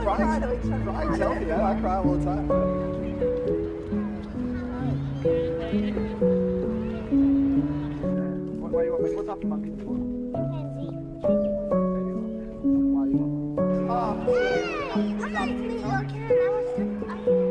Crying's healthy, man. I cry all the time. What after monkey?